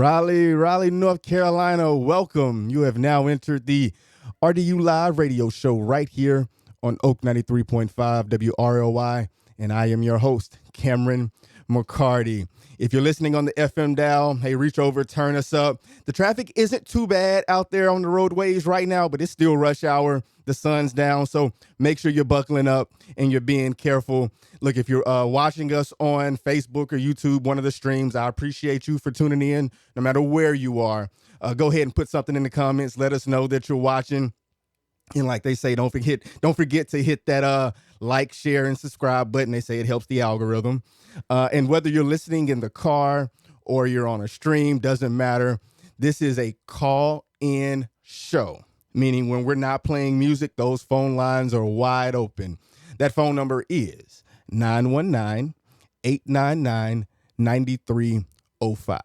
Raleigh, North Carolina, welcome. You have now entered the RDU Live radio show right here on Oak 93.5 WRLY, and I am your host, Cameron McCarty. If you're listening on the FM dial, hey, reach over, turn us up. The traffic isn't too bad out there on the roadways right now, but it's still rush hour. The sun's down, so make sure you're buckling up and you're being careful. Look, if you're watching us on Facebook or YouTube, one of the streams, I appreciate you for tuning in, no matter where you are. Go ahead and put something in the comments. Let us know that you're watching. And like they say, don't forget to hit that like, share, and subscribe button. They say it helps the algorithm. And whether you're listening in the car or you're on a stream, doesn't matter. This is a call-in show, meaning when we're not playing music, those phone lines are wide open. That phone number is 919-899-9305.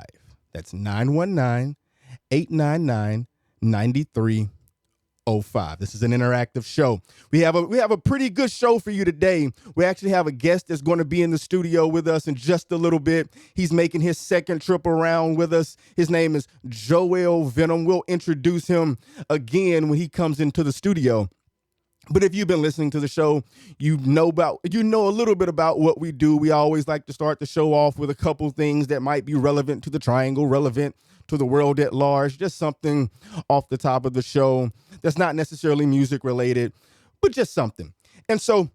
That's 919-899-9305. This is an interactive show. We have a pretty good show for you today. We actually have a guest that's going to be in the studio with us in just a little bit. He's making his second trip around with us. His name is Joel Venom. We'll introduce him again when he comes into the studio. But if you've been listening to the show, you know a little bit about what we do. We always like to start the show off with a couple things that might be relevant to the Triangle, relevant to the world at large, just something off the top of the show that's not necessarily music related, but just something. And so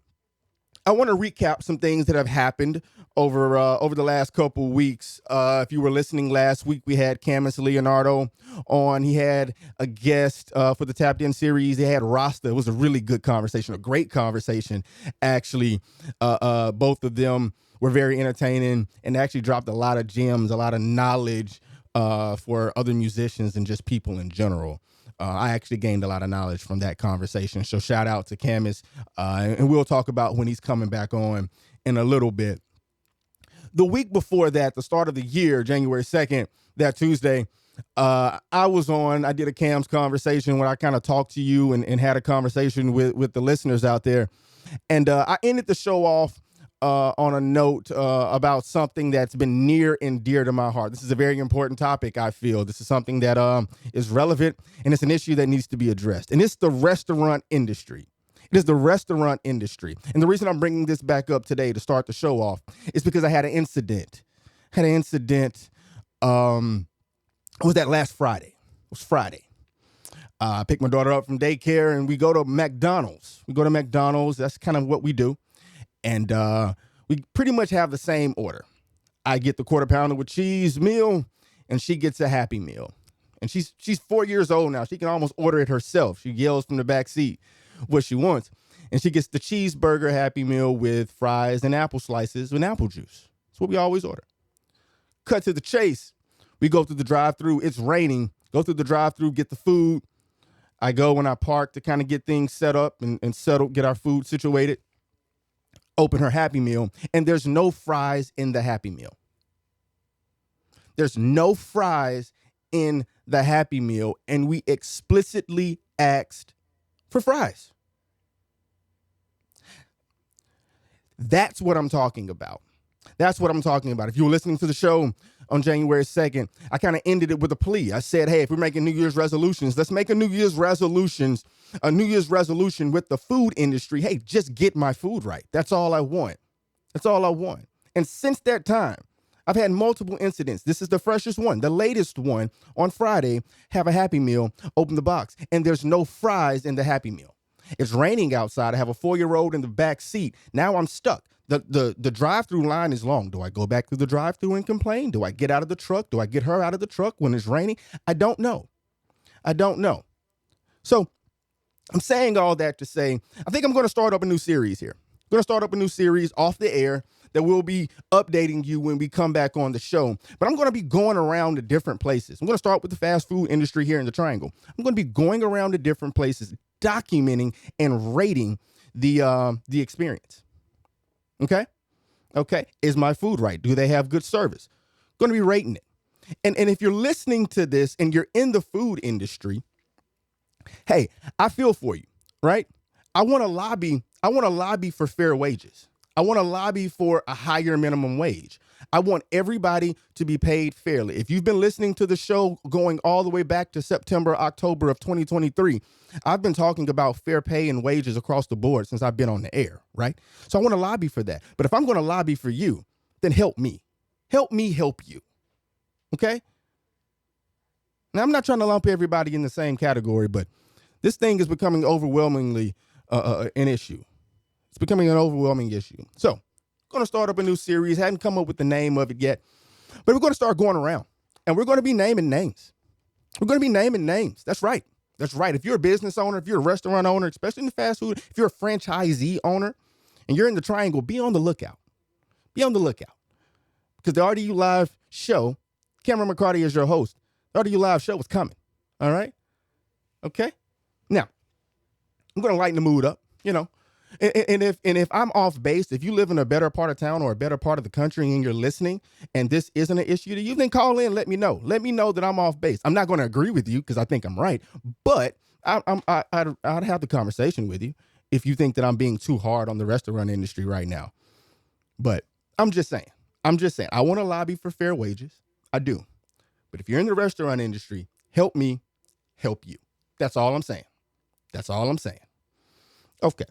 I want to recap some things that have happened over the last couple weeks. If you were listening last week, we had Camus Leonardo on. He had a guest for the Tapped In series. He had Rasta. It was a really good conversation, a great conversation, actually. Both of them were very entertaining and actually dropped a lot of gems, a lot of knowledge for other musicians and just people in general. I actually gained a lot of knowledge from that conversation. So shout out to Camus. And we'll talk about when he's coming back on in a little bit. The week before that, the start of the year, January 2nd, that Tuesday, I did a Cam's conversation where I kind of talked to you and had a conversation with the listeners out there. And I ended the show off on a note about something that's been near and dear to my heart. This is a very important topic, I feel. This is something that is relevant, and it's an issue that needs to be addressed. And it's the restaurant industry. It is the restaurant industry. And the reason I'm bringing this back up today to start the show off is because I had an incident. Was that last Friday? It was Friday. I picked my daughter up from daycare, and we go to McDonald's. That's kind of what we do. And we pretty much have the same order. I get the quarter pounder with cheese meal, and she gets a Happy Meal. And she's 4 years old now. She can almost order it herself. She yells from the back seat what she wants. And she gets the cheeseburger Happy Meal with fries and apple slices and apple juice. That's what we always order. Cut to the chase. We go through the drive-thru. It's raining. Go through the drive-thru, get the food. I go when I park to kind of get things set up and settled, get our food situated. Open her Happy Meal, and there's no fries in the Happy Meal. There's no fries in the Happy Meal, and we explicitly asked for fries. That's what I'm talking about. That's what I'm talking about. If you were listening to the show on January 2nd, I kind of ended it with a plea. I said, hey, if we're making New Year's resolutions, let's make a New Year's resolution with the food industry. Hey, just get my food right. That's all I want. And since that time, I've had multiple incidents. This is the freshest one, the latest one. On Friday, have a Happy Meal, open the box, and there's no fries in the Happy Meal. It's raining outside. I have a 4-year-old in the back seat. Now I'm stuck. The drive-through line is long. Do I go back through the drive-through and complain? Do I get out of the truck? Do I get her out of the truck when it's raining? I don't know. So I'm saying all that to say, I think I'm going to start up a new series here. I'm going to start up a new series off the air that we'll be updating you when we come back on the show. But I'm going to be going around to different places. I'm going to start with the fast food industry here in the Triangle. I'm going to be going around to different places, documenting and rating the experience. Okay. Is my food right? Do they have good service? Going to be rating it. And if you're listening to this and you're in the food industry, hey, I feel for you, right? I want to lobby for fair wages. I want to lobby for a higher minimum wage. I want everybody to be paid fairly. If you've been listening to the show going all the way back to September, October of 2023, I've been talking about fair pay and wages across the board since I've been on the air, right? So I want to lobby for that. But if I'm going to lobby for you, then help me. Help me help you. Okay? Now, I'm not trying to lump everybody in the same category, but this thing is becoming overwhelmingly an issue. It's becoming an overwhelming issue. So, going to start up a new series. Hadn't come up with the name of it yet, but we're going to start going around, and we're going to be naming names. We're going to be naming names. That's right. That's right. If you're a business owner, if you're a restaurant owner, especially in the fast food, if you're a franchisee owner, and you're in the Triangle, be on the lookout. Be on the lookout. Because the RDU Live show, Cameron McCarty is your host. The RDU Live show is coming. All right? Okay? Now, I'm going to lighten the mood up, you know. And if I'm off base, if you live in a better part of town or a better part of the country and you're listening and this isn't an issue to you, then call in and let me know. Let me know that I'm off base. I'm not going to agree with you because I think I'm right, but I'd have the conversation with you if you think that I'm being too hard on the restaurant industry right now. But I'm just saying. I want to lobby for fair wages. I do. But if you're in the restaurant industry, help me help you. That's all I'm saying. That's all I'm saying. Okay.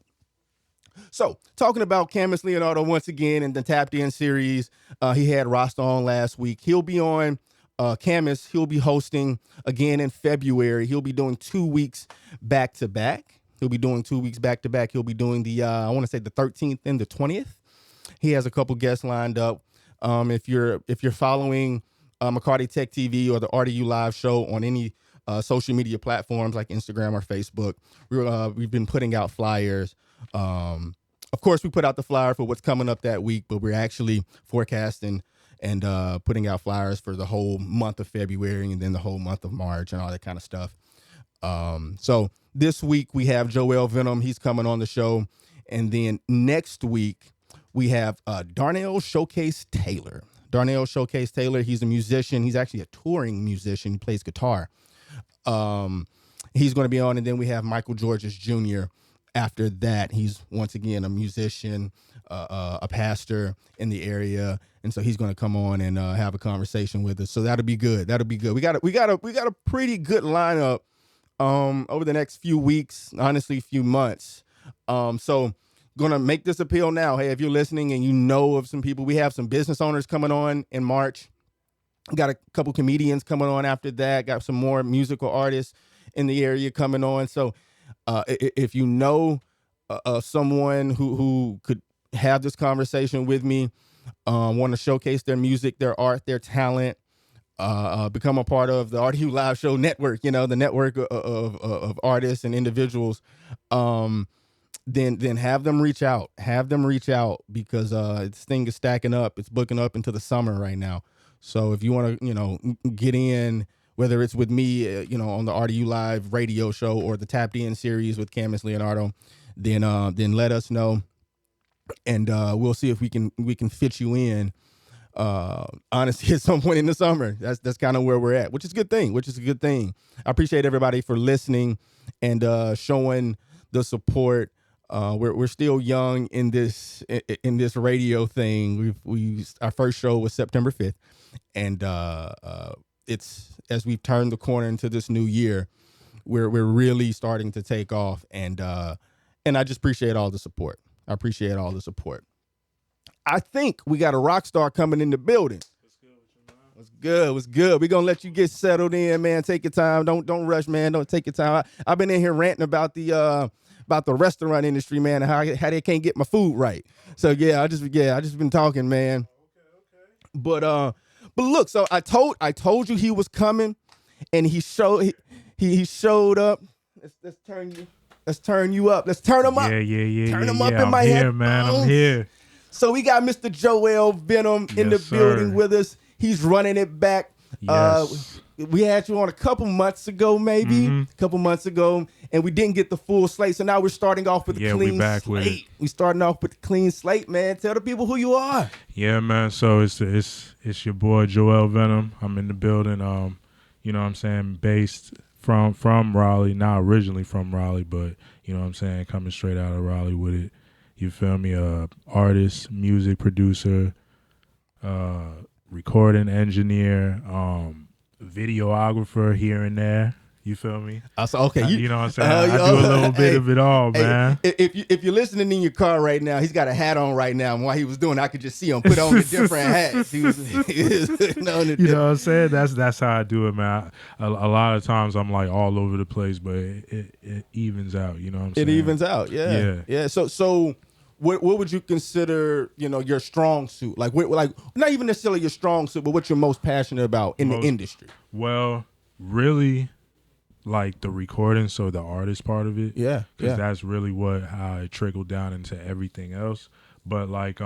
So, talking about Camus Leonardo once again in the Tapped In series, he had Rasta on last week. He'll be on Camus. He'll be hosting again in February. He'll be doing 2 weeks back to back. He'll be doing the, I want to say the 13th and the 20th. He has a couple guests lined up. If you're following McCarty Tech TV or the RDU Live show on any social media platforms like Instagram or Facebook, we've been putting out flyers. Of course, we put out the flyer for what's coming up that week, but we're actually forecasting and putting out flyers for the whole month of February and then the whole month of March and all that kind of stuff. So this week we have Joel Venom. He's coming on the show. And then next week we have Darnell Showcase Taylor. Darnell Showcase Taylor, he's a musician. He's actually a touring musician. He plays guitar. He's going to be on. And then we have Michael Georges Jr. After that, he's once again a musician, a pastor in the area, and so he's going to come on and have a conversation with us. So that'll be good. That'll be good. We got a pretty good lineup over the next few weeks, honestly, few months. So gonna make this appeal now. Hey, if you're listening and you know of some people, we have some business owners coming on in March. Got a couple comedians coming on after that. Got some more musical artists in the area coming on. So. If you know someone who could have this conversation with me, want to showcase their music, their art, their talent, become a part of the RDU Live Show network, you know, the network of artists and individuals, then have them reach out. Have them reach out because this thing is stacking up. It's booking up into the summer right now. So if you want to, you know, get in, whether it's with me, you know, on the RDU Live radio show or the Tapped In series with Camus Leonardo, then let us know, and we'll see if we can fit you in. Honestly, at some point in the summer, that's kind of where we're at, which is a good thing. I appreciate everybody for listening and showing the support. We're still young in this radio thing. Our first show was September 5th, and it's as we've turned the corner into this new year, we're really starting to take off, and I just appreciate all the support. I appreciate all the support. I think we got a rock star coming in the building. What's good? We're gonna let you get settled in, man. Take your time. Don't rush, man. Don't take your time. I've been in here ranting about the restaurant industry, man, and how they can't get my food right. So I just been talking, man. Okay. But look, so I told you he was coming, and he showed up. Let's turn you up. Let's turn him up. Yeah. Turn him up in my head. Here, man. I'm here. So we got Mr. Joel Venom in the building with us. He's running it back. Yes. We had you on a couple months ago, and we didn't get the full slate. So now we're starting off with a clean slate. We're starting off with a clean slate, man. Tell the people who you are. Yeah, man. So it's your boy Joel Venom. I'm in the building. You know what I'm saying, based from Raleigh, not originally from Raleigh, but you know what I'm saying, coming straight out of Raleigh with it. You feel me? Artist, music producer, recording engineer, videographer here and there. You feel me? So, okay, you know what I'm saying? I do a little bit of it all, man. If you're listening in your car right now, he's got a hat on right now. And while he was doing it, I could just see him put on the different hats. He was putting on the you know what I'm saying? That's how I do it, man. A lot of times I'm like all over the place, but it evens out. You know what I'm saying? It evens out, yeah. So what would you consider, your strong suit? Like not even necessarily your strong suit, but what you're most passionate about in the industry? Well, really, like the recording, so the artist part of it, because that's really how it trickled down into everything else. But like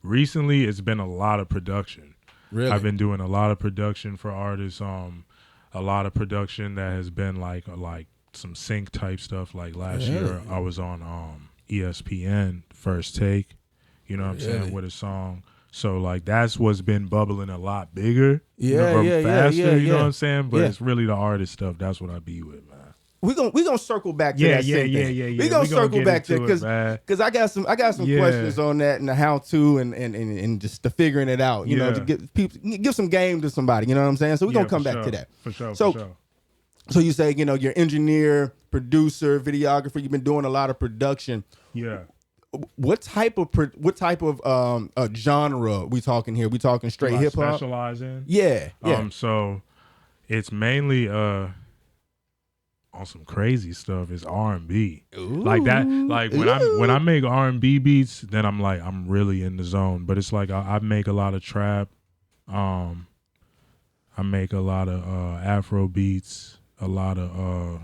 recently it's been a lot of production. Really, I've been doing a lot of production for artists, a lot of production that has been like some sync type stuff. Like last year I was on ESPN First Take, you know what I'm saying, with a song. So like that's what's been bubbling a lot bigger, faster. You know what I'm saying? But it's really the artist stuff. That's what I be with, man. We gonna circle back to that. We gonna circle back to it because I got some questions on that and the how to and just the figuring it out. You know, to give some game to somebody. You know what I'm saying? So we're gonna come back to that for sure. So you say you're engineer, producer, videographer. You've been doing a lot of production. Yeah. What type of genre we talking here? We talking straight hip hop? Specialize in? Yeah. So it's mainly on some crazy stuff. It's R&B. Like that. Like when I make R&B beats, then I'm really in the zone. But it's like I make a lot of trap. I make a lot of Afro beats. A lot of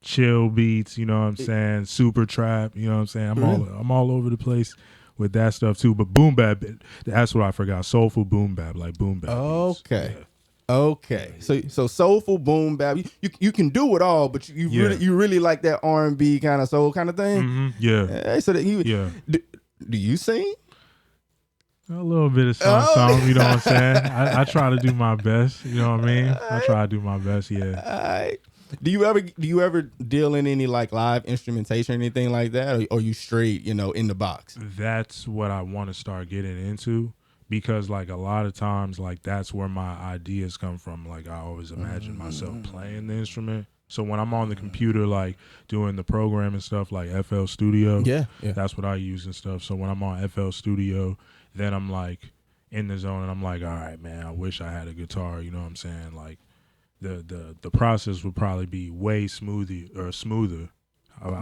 chill beats, you know what I'm saying? Super trap, you know what I'm saying? I'm all over the place with that stuff too. But boom bap, that's what I forgot. Soulful boom bap, like boom bap. Okay. Beats. Okay. So soulful boom bap. You can do it all, but you really like that R&B kind of soul kind of thing? Mm-hmm. Yeah. So that do you sing? A little bit of something, you know what I'm saying? I try to do my best, you know what I mean? I try to do my best, yeah. All right. Do you ever deal in any like live instrumentation or anything like that, or you straight in the box? That's what I want to start getting into, because like a lot of times like that's where my ideas come from. Like I always imagine myself playing the instrument. So when I'm on the computer like doing the program and stuff like FL Studio, that's what I use and stuff. So when I'm on FL Studio, then I'm like in the zone and I'm like, all right, man, I wish I had a guitar. You know what I'm saying? Like. The process would probably be way smoother. I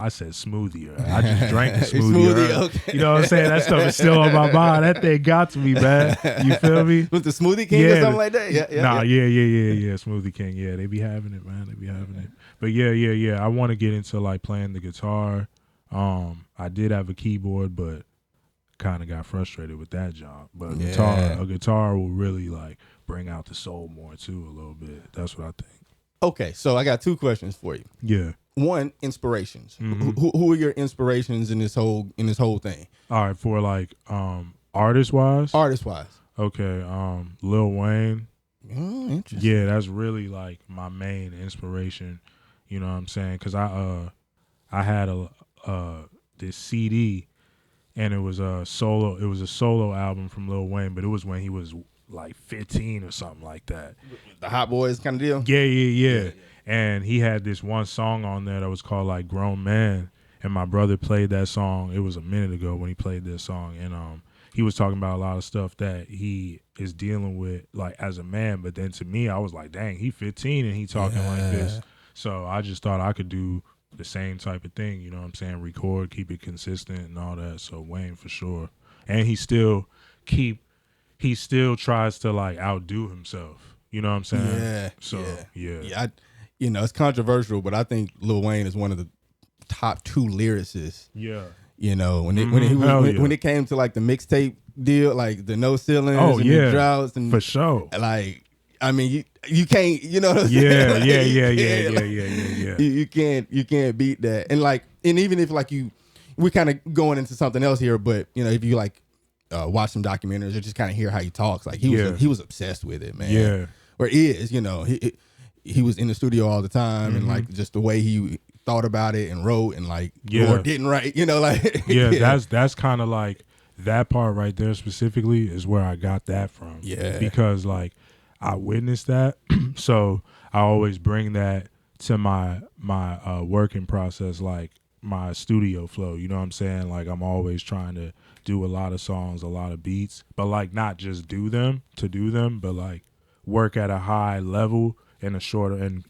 said smoothier. I just drank the smoothie. Okay. You know what I'm saying? That stuff is still on my mind. That thing got to me, man. You feel me? Was the Smoothie King or something like that? Yeah. Smoothie King. Yeah, they be having it, man. They be having it. But yeah. I want to get into like playing the guitar. I did have a keyboard, but kind of got frustrated with that job. But a guitar will really like bring out the soul more too a little bit. That's what I think. Okay, so I got two questions for you. Yeah. One, inspirations. Who are your inspirations in this whole thing? All right, for like artist wise. Okay, Lil Wayne. Oh, interesting. Yeah, that's really like my main inspiration. You know what I'm saying? Because I had this CD, and it was a solo album from Lil Wayne, but it was when he was like 15 or something like that. The Hot Boys kind of deal? Yeah. And he had this one song on there that was called like Grown Man, and my brother played that song. It was a minute ago when he played this song, and he was talking about a lot of stuff that he is dealing with like as a man. But then to me, I was like, dang, he 15 and he talking like this. So I just thought I could do the same type of thing, you know what I'm saying? Record, keep it consistent and all that. So Wayne for sure. And he still tries to like outdo himself. You know what I'm saying? Yeah. So yeah. It's controversial, but I think Lil Wayne is one of the top 2 lyricists. Yeah. When it came to like the mixtape deal, like the No Ceilings and the Droughts, and for sure. Like, I mean, you can't, you know what I'm saying? Yeah. You can't beat that. And even if like we're kind of going into something else here, but if you like watch some documentaries or just kind of hear how he talks, like he was obsessed with it, man. Yeah. Or is, he was in the studio all the time, and like just the way he thought about it and wrote and like or didn't write, like that's kind of like that part right there specifically is where I got that from. Yeah. Because like I witnessed that. So I always bring that to my working process, like my studio flow. You know what I'm saying? Like I'm always trying to do a lot of songs, a lot of beats, but like not just do them to do them, but like work at a high level in a shorter and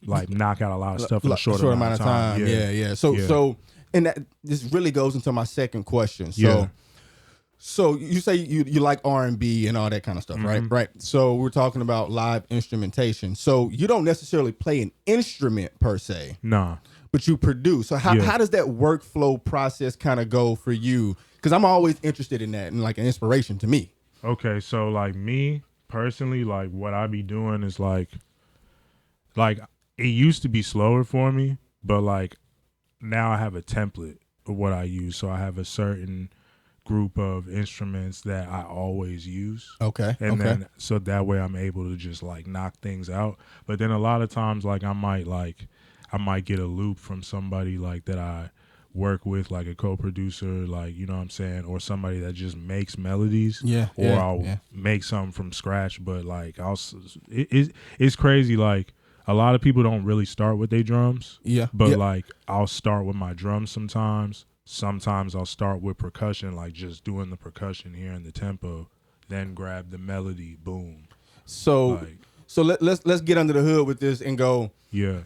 like knock out a lot of stuff in a short amount of time. Yeah. So and that this really goes into my second question. So you say you like R&B and all that kind of stuff, right? Right. So we're talking about live instrumentation. So you don't necessarily play an instrument per se. Nah. But you produce. So how does that workflow process kind of go for you? Because I'm always interested in that and like an inspiration to me. Okay, so like me personally, like what I be doing is like it used to be slower for me, but like now I have a template of what I use. So I have a certain group of instruments that I always use. Okay. And then so that way I'm able to just like knock things out. But then a lot of times like I might get a loop from somebody like that I work with, like a co-producer, like, you know what I'm saying, or somebody that just makes melodies. I'll make something from scratch. But like it's crazy. Like a lot of people don't really start with their drums. But like I'll start with my drums sometimes. Sometimes I'll start with percussion, like just doing the percussion here in the tempo, then grab the melody, boom. So let's get under the hood with this and go. Yeah.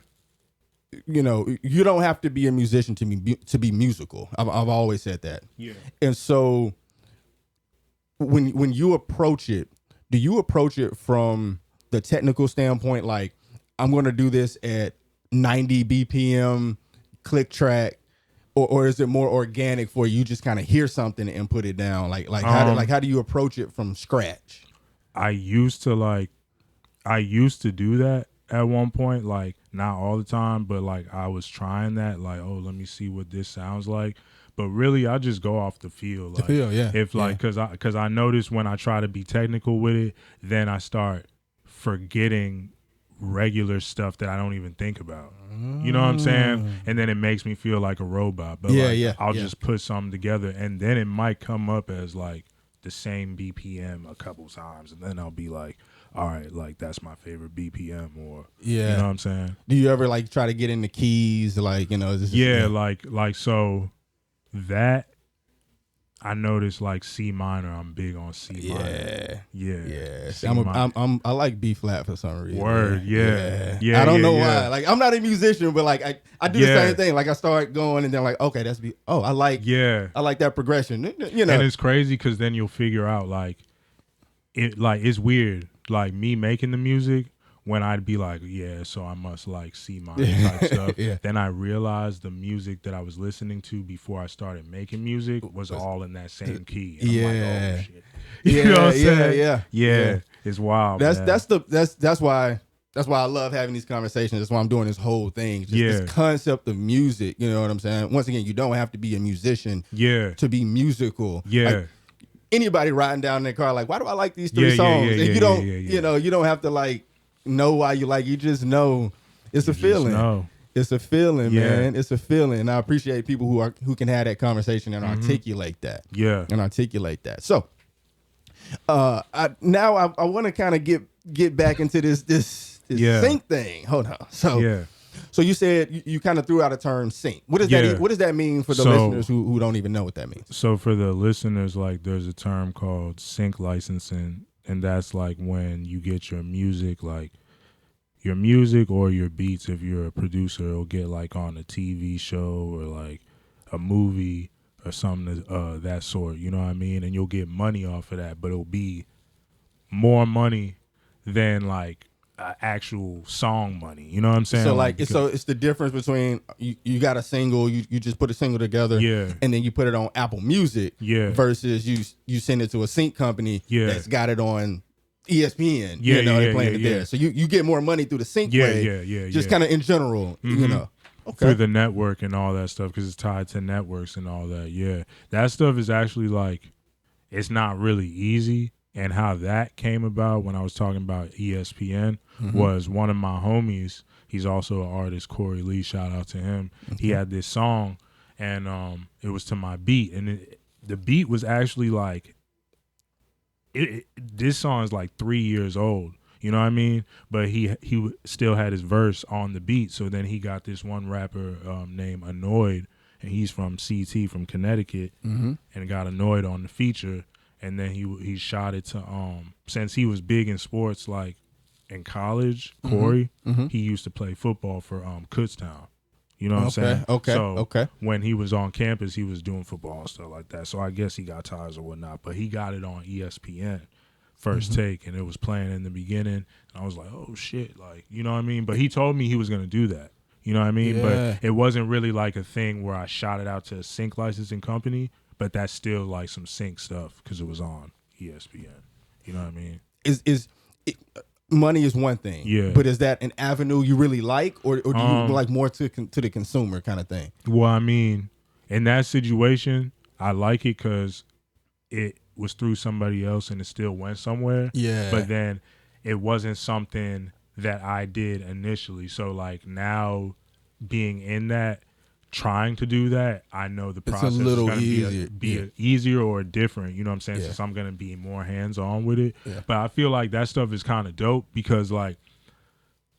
You know, you don't have to be a musician to be musical. I've always said that. Yeah. And so when you approach it, do you approach it from the technical standpoint, like I'm going to do this at 90 BPM, click track, or is it more organic for you? Just kind of hear something and put it down. How do you approach it from scratch? I used to do that at one point, like not all the time, but like I was trying that, like, oh, let me see what this sounds like. But really, I just go off the feel. Like, If like, cause I notice when I try to be technical with it, then I start forgetting regular stuff that I don't even think about. You know what I'm saying? And then it makes me feel like a robot. But I'll just put something together, and then it might come up as like the same BPM a couple times, and then I'll be like, all right, like that's my favorite BPM, or you know what I'm saying? Do you ever like try to get into keys, like, you know? Like so that I noticed, like C minor, I'm big on C minor. Yeah. I like B flat for some reason. Word, yeah. I don't know why. Like I'm not a musician, but like I do the same thing. Like I start going and then like, okay, that's B. Oh, I like that progression. You know, and it's crazy because then you'll figure out like it's weird. Like me making the music, when I'd be like, so I must like C minor type stuff. Then I realized the music that I was listening to before I started making music was all in that same key. And I'm like, oh shit. You know what I'm saying? Yeah. It's wild. That's why I love having these conversations. That's why I'm doing this whole thing. Just this concept of music. You know what I'm saying? Once again, you don't have to be a musician to be musical. Like, anybody riding down in their car, like, why do I like these three songs? And you don't, you know, you don't have to like know why you like. You just know it's a feeling. It's a feeling, man. It's a feeling. And I appreciate people who can have that conversation and articulate that. So, I want to kind of get back into this sync thing. Hold on. So you said you kind of threw out a term sync. What does that mean for the listeners who don't even know what that means? So for the listeners, like there's a term called sync licensing, and that's like when you get your music, like your music or your beats, if you're a producer, will get like on a TV show or like a movie or something that sort, you know what I mean? And you'll get money off of that, but it'll be more money than like actual song money, you know what I'm saying? So like so it's the difference between you got a single, you just put a single together, and then you put it on Apple Music, versus you send it to a sync company that's got it on ESPN, they're playing it there. So you get more money through the sync way, just kind of in general, you know. Okay. Through the network and all that stuff, because it's tied to networks and all that. That stuff is actually like, it's not really easy. And how that came about, when I was talking about ESPN, was one of my homies. He's also an artist, Corey Lee. Shout out to him. He had this song, and it was to my beat, and the beat was actually like, this song is like 3 years old. You know what I mean? But he still had his verse on the beat. So then he got this one rapper named Annoyed, and he's from CT, from Connecticut, and got Annoyed on the feature. And then he shot it to since he was big in sports, like in college, Corey, he used to play football for Kutztown. You know what I'm saying? Okay. When he was on campus, he was doing football and stuff like that. So I guess he got ties or whatnot. But he got it on ESPN. First Take, and it was playing in the beginning, and I was like, oh shit, like, you know what I mean? But he told me he was gonna do that, you know what I mean? Yeah. But it wasn't really like a thing where I shot it out to a sync licensing company, but that's still like some sync stuff because it was on ESPN, you know what I mean? Money is one thing, yeah, but is that an avenue you really like, or do you like more to the consumer kind of thing? Well, I mean, in that situation, I like it because it was through somebody else and it still went somewhere. Yeah. But then it wasn't something that I did initially. So like now being in that, trying to do that, I know the process is going to be easier or different. You know what I'm saying? Yeah. Since I'm going to be more hands-on with it. Yeah. But I feel like that stuff is kind of dope because like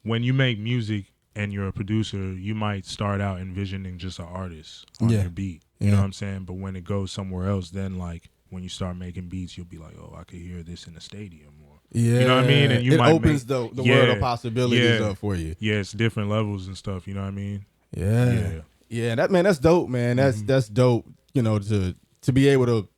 when you make music and you're a producer, you might start out envisioning just an artist on your beat. You know what I'm saying? But when it goes somewhere else, then like when you start making beats, you'll be like, oh, I could hear this in a stadium. Or, you know what I mean? And you might opens the world of possibilities up for you. Yeah, it's different levels and stuff. You know what I mean? Yeah. That's dope, man. That's dope. You know, to be able to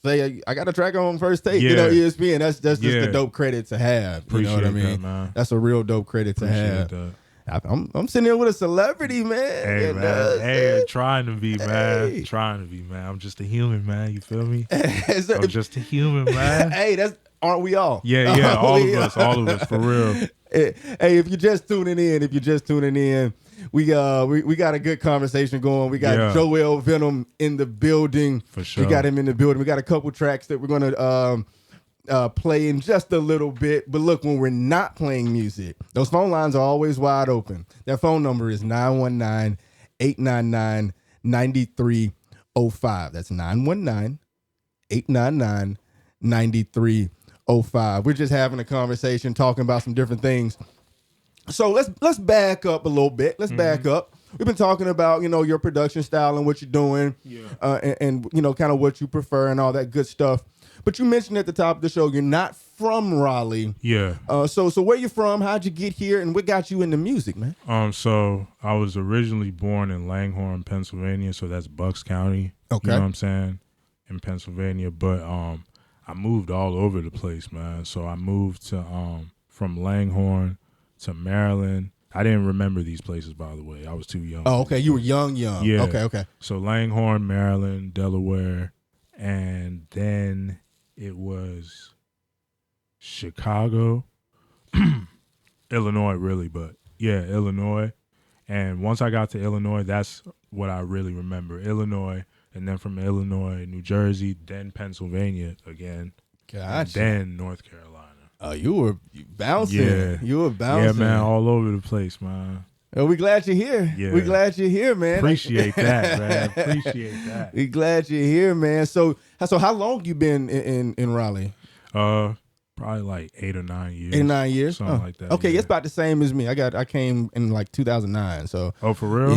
say I got a track on First Take. You know, ESPN. That's just a dope credit to have. Appreciate you know what I mean? That, man. That's a real dope credit to have. That. I'm sitting here with a celebrity, man. Hey, man. Hey, trying to be, man. Hey. Trying to be, man. I'm just a human, man. You feel me? I'm just a human, man. Hey, aren't we all? Yeah. All of us, for real. Hey, if you're just tuning in, we got a good conversation going. We got Joel Venom in the building. For sure. We got him in the building. We got a couple tracks that we're gonna play in just a little bit. But look, when we're not playing music, those phone lines are always wide open. That phone number is 919-899-9305. That's 919-899-9305. We're just having a conversation, talking about some different things. So let's back up a little bit. Back up. We've been talking about, you know, your production style and what you're doing, and you know, kind of what you prefer and all that good stuff. But you mentioned at the top of the show you're not from Raleigh. Yeah. So where you from? How'd you get here? And what got you into music, man? So I was originally born in Langhorne, Pennsylvania. So that's Bucks County. Okay. You know what I'm saying? In Pennsylvania. But I moved all over the place, man. So I moved to from Langhorne to Maryland. I didn't remember these places, by the way. I was too young. Oh, okay. You were young. Yeah. Okay. So Langhorne, Maryland, Delaware, and then it was Chicago, Illinois, really, but yeah, Illinois. And once I got to Illinois, that's what I really remember. Illinois, and then from Illinois, New Jersey, then Pennsylvania again, gotcha. And then North Carolina. You were bouncing. Yeah. You were bouncing. Yeah, man, all over the place, man. Well, we glad you're here. Yeah. We glad you're here, man. Appreciate that, man. Appreciate that. We glad you're here, man. So how long you been in Raleigh? Probably like 8 or 9 years. 8 or 9 years? Something like that. Okay, it's about the same as me. I came in like 2009. So. Oh, for real?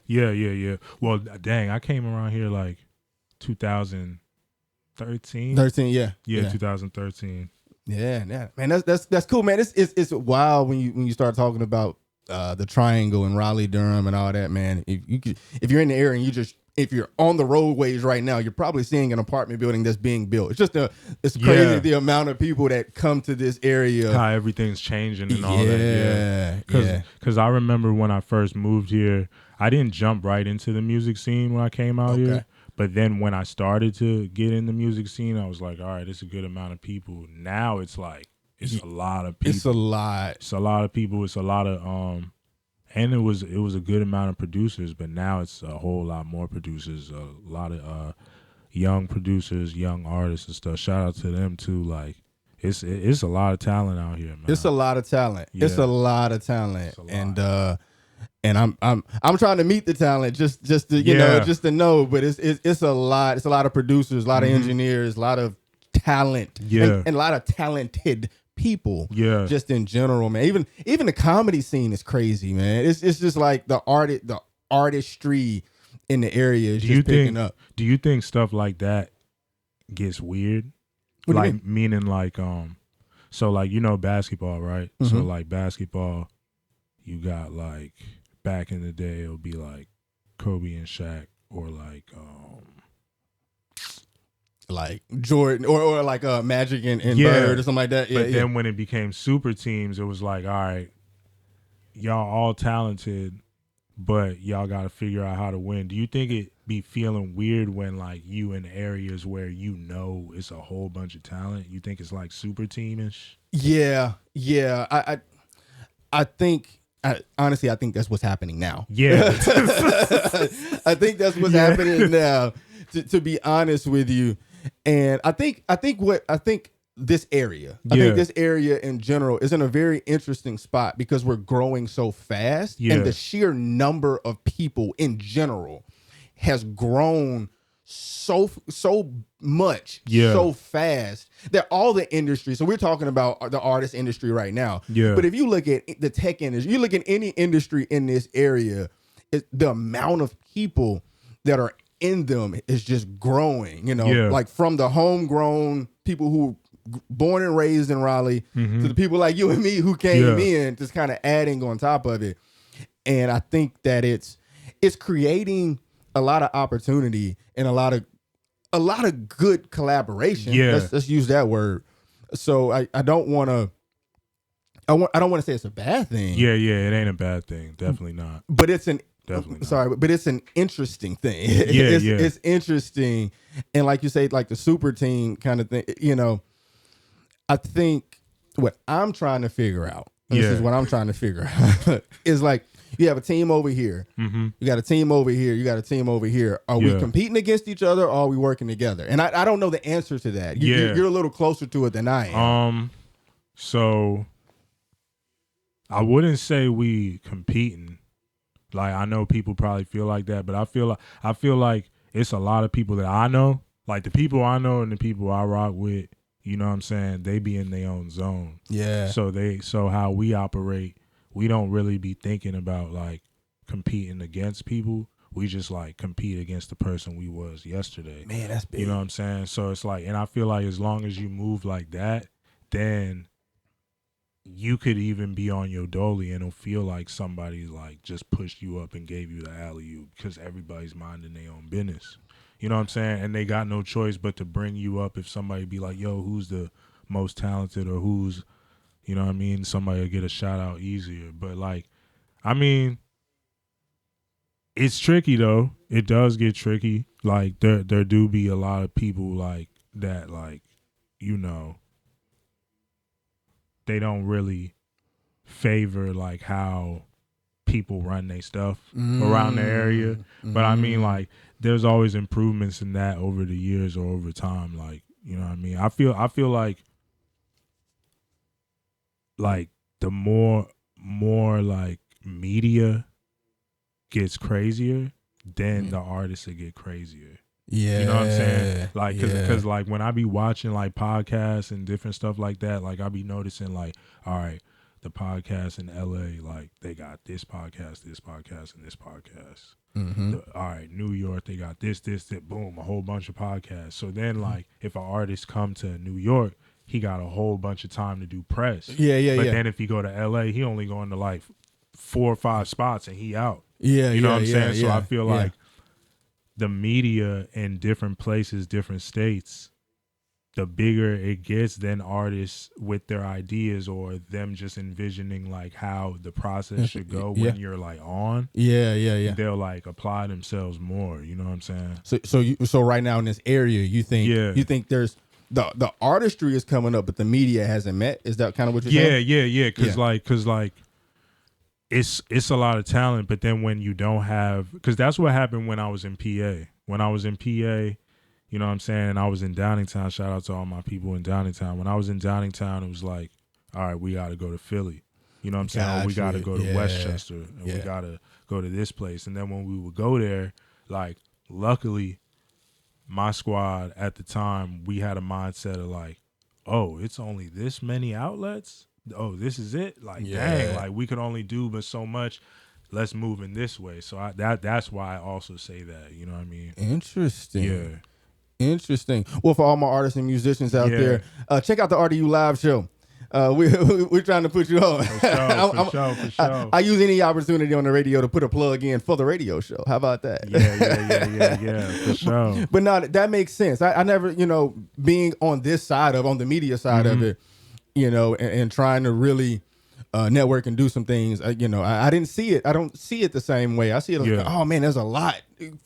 Yeah. Well, dang, I came around here like 2013. 13, yeah. 2013. Yeah, man, that's cool, man. It's wild when you start talking about the Triangle and Raleigh, Durham, and all that, man. If you're in the area and if you're on the roadways right now, you're probably seeing an apartment building that's being built. It's crazy the amount of people that come to this area. How everything's changing and all that. Yeah. Because I remember when I first moved here, I didn't jump right into the music scene when I came out here. But then when I started to get in the music scene, I was like, all right, it's a good amount of people. Now it's like, it's a lot of people. It's a lot. It's a lot of people. It's a lot of, and it was a good amount of producers, but now it's a whole lot more producers, a lot of young producers, young artists and stuff. Shout out to them too. Like, it's a lot of talent out here, man. It's a lot of talent. Yeah. It's a lot of talent. And And I'm trying to meet the talent just to just to know, but it's a lot. It's a lot of producers, a lot of engineers, a lot of talent, and a lot of talented people. Yeah, just in general, man. Even the comedy scene is crazy, man. It's just like the artistry in the area is just picking up. Do you think stuff like that gets weird? What like do you mean? Meaning like so like basketball, right? So like basketball, you got like back in the day it'll be like Kobe and Shaq, or like Jordan or like Magic and Bird or something like that. But then when it became super teams, it was like, all right, y'all all talented, but y'all got to figure out how to win. Do you think it be feeling weird when like you in areas where it's a whole bunch of talent? You think it's like super teamish? Yeah. I think. Honestly, I think that's what's happening now. Yeah. I think that's what's happening now, to be honest with you. And I think this area in general is in a very interesting spot because we're growing so fast, and the sheer number of people in general has grown so much, so fast, that all the industry. So we're talking about the artist industry right now. Yeah. But if you look at the tech industry, you look at any industry in this area, the amount of people that are in them is just growing. Like from the homegrown people who born and raised in Raleigh to the people like you and me who came in, just kind of adding on top of it. And I think that it's creating a lot of opportunity and a lot of good collaboration. Yeah. Let's use that word. So I don't want to. I don't want to say it's a bad thing. Yeah, it ain't a bad thing. Definitely not. But it's an but it's an interesting thing. It's interesting, and like you say, like the super team kind of thing. I think what I'm trying to figure out. This is what I'm trying to figure out is like. You have a team over here. You got a team over here. You got a team over here. Are we competing against each other, or are we working together? And I don't know the answer to that. You're a little closer to it than I am. So I wouldn't say we competing. Like, I know people probably feel like that, but I feel like it's a lot of people that I know, like the people I know and the people I rock with. You know what I'm saying? They be in their own zone. Yeah. So how we operate. We don't really be thinking about like competing against people. We just like compete against the person we was yesterday. Man, that's big. You know what I'm saying? So it's like, and I feel like as long as you move like that, then you could even be on your dolly and it'll feel like somebody like just pushed you up and gave you the alley-oop because everybody's minding their own business. You know what I'm saying? And they got no choice but to bring you up if somebody be like, yo, who's the most talented, or who's, you know what I mean? Somebody will get a shout out easier. But like, I mean, it's tricky though. It does get tricky. Like there do be a lot of people like that, like, they don't really favor like how people run their stuff around the area. But I mean, like, there's always improvements in that over the years or over time. Like, you know what I mean? I feel like the more like media gets crazier, then the artists will get crazier. Yeah, you know what I'm saying? Like, cause like when I be watching like podcasts and different stuff like that, like I be noticing like, all right, the podcasts in LA, like they got this podcast, and this podcast. All right, New York, they got this, boom, a whole bunch of podcasts. So then like if an artist come to New York, he got a whole bunch of time to do press. But then if he go to LA, he only going to like 4 or 5 spots and he out. You know what I'm saying? So I feel like the media in different places, different states, the bigger it gets, then artists with their ideas or them just envisioning like how the process should go when you're like on. They'll like apply themselves more. You know what I'm saying? So right now in this area, you think there's the artistry is coming up, but the media hasn't met. Is that kind of what you're saying? Yeah. Cause like it's a lot of talent, but then when you don't have, cause that's what happened when I was in PA. When I was in PA, you know what I'm saying? I was in Downingtown. Shout out to all my people in Downingtown. When I was in Downingtown, it was like, all right, we got to go to Philly. You know what I'm saying? Or we got to go to Westchester, and we got to go to this place. And then when we would go there, like, luckily, my squad at the time, we had a mindset of like, oh, it's only this many outlets? Oh, this is it? Like, dang, like, we could only do but so much. Let's move in this way. So that's why I also say that. You know what I mean? Interesting. Yeah. Interesting. Well, for all my artists and musicians out there, check out the RDU live show. We're trying to put you on. For sure. I use any opportunity on the radio to put a plug in for the radio show. How about that? Yeah, for sure. But no, that makes sense. I never, being on this side on the media side of it, and trying to really network and do some things. I didn't see it. I don't see it the same way. I see it like, oh man, there's a lot.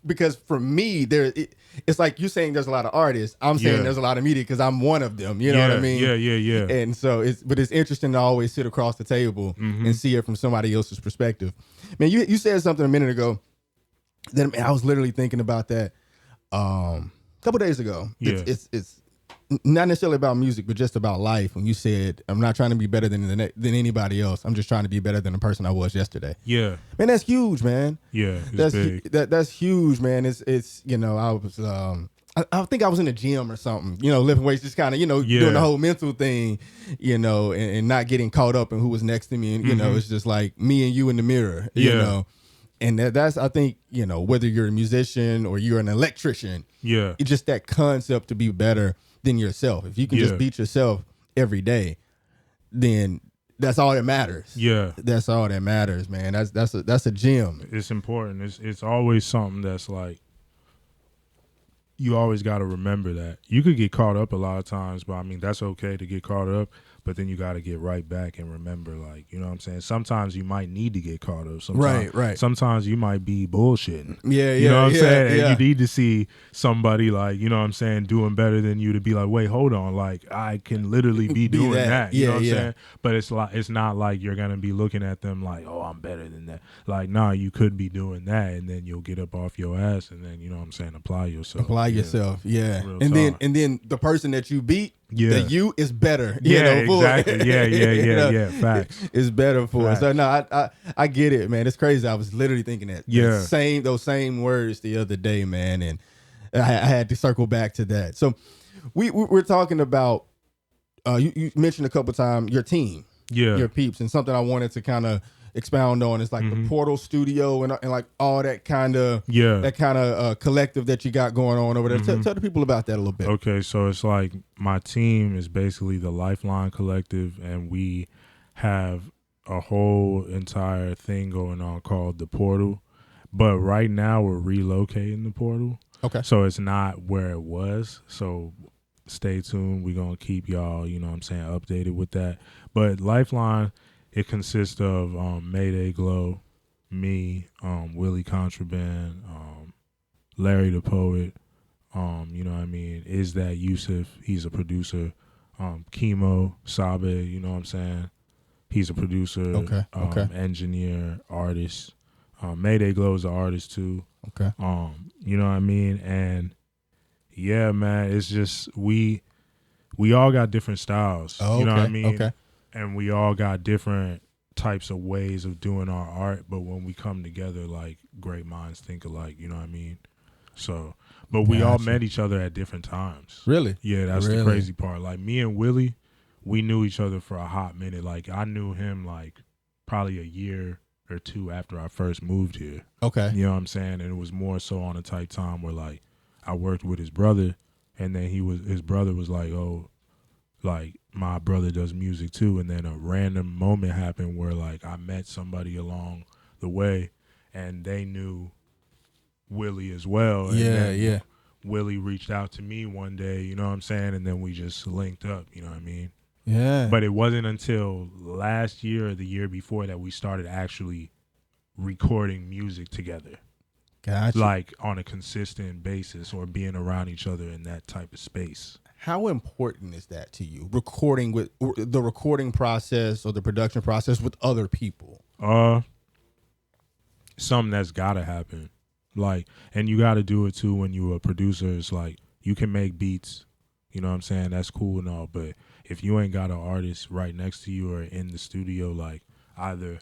Because for me, it's like you're saying there's a lot of artists. I'm saying there's a lot of media because I'm one of them. You know what I mean? Yeah. And so it's interesting to always sit across the table and see it from somebody else's perspective. Man, you said something a minute ago that I was literally thinking about that a couple days ago. Yeah. It's not necessarily about music, but just about life. When you said, I'm not trying to be better than anybody else. I'm just trying to be better than the person I was yesterday. Yeah. Man, that's huge, man. Yeah, that's big. That's huge, man. It's I was I think I was in the gym or something, lifting weights, just kind of, doing the whole mental thing, and not getting caught up in who was next to me. And, it's just like me and you in the mirror, you know. And that's, I think, whether you're a musician or you're an electrician, it's just that concept to be better than yourself. If you can just beat yourself every day, then that's all that matters. Yeah. That's all that matters, man. That's a gem. It's important. It's always something that's like, you always got to remember that. You could get caught up a lot of times, but I mean, that's okay to get caught up. But then you got to get right back and remember, like, you know what I'm saying? Sometimes you might need to get caught up. Sometimes, right. Sometimes you might be bullshitting. Yeah. You know what I'm saying? And you need to see somebody, like, you know what I'm saying, doing better than you to be like, wait, hold on. Like, I can literally be doing that. You know what I'm saying? But it's not like you're going to be looking at them like, oh, I'm better than that. Like, nah, you could be doing that, and then you'll get up off your ass, and then, you know what I'm saying, apply yourself. Yeah. Real And talk. then the person that you beat, Yeah. the you is better. Exactly. Yeah. Facts. It's better for us. Facts. So no, I get it, man. It's crazy. I was literally thinking that. Those same words the other day, man, and I had to circle back to that. So we're talking about you mentioned a couple times your team, your peeps, and something I wanted to kind of expound on is like the Portal Studio and like all that kind of collective that you got going on over there. Tell the people about that a little bit. Okay, so it's like my team is basically the Lifeline Collective, and we have a whole entire thing going on called the Portal. But right now we're relocating the Portal. Okay. So it's not where it was. So stay tuned. We're going to keep y'all, you know what I'm saying, updated with that. But Lifeline, it consists of Mayday Glow, me, Willie Contraband, Larry the Poet, you know what I mean, Is That Yusuf, he's a producer, Chemo, Sabe, you know what I'm saying, he's a producer, engineer, artist, Mayday Glow is an artist too, you know what I mean, and yeah, man, it's just, we all got different styles, you know what I mean, and we all got different types of ways of doing our art, but when we come together, like, great minds think alike, you know what I mean? So, but we all met each other at different times. Really? Yeah, that's the crazy part. Like, me and Willie, we knew each other for a hot minute. Like, I knew him, like, probably a year or two after I first moved here. Okay. You know what I'm saying? And it was more so on a tight time where, like, I worked with his brother, and then his brother was like, oh, like, my brother does music too, and then a random moment happened where, like, I met somebody along the way, and they knew Willie as well. And then Willie reached out to me one day, you know what I'm saying, and then we just linked up, you know what I mean? Yeah. But it wasn't until last year or the year before that we started actually recording music together. Gotcha. Like, on a consistent basis, or being around each other in that type of space. How important is that to you? Recording with the recording process or the production process with other people? Something that's gotta happen. Like, and you gotta do it too when you're a producer. It's like, you can make beats, you know what I'm saying? That's cool and all, but if you ain't got an artist right next to you or in the studio, like, either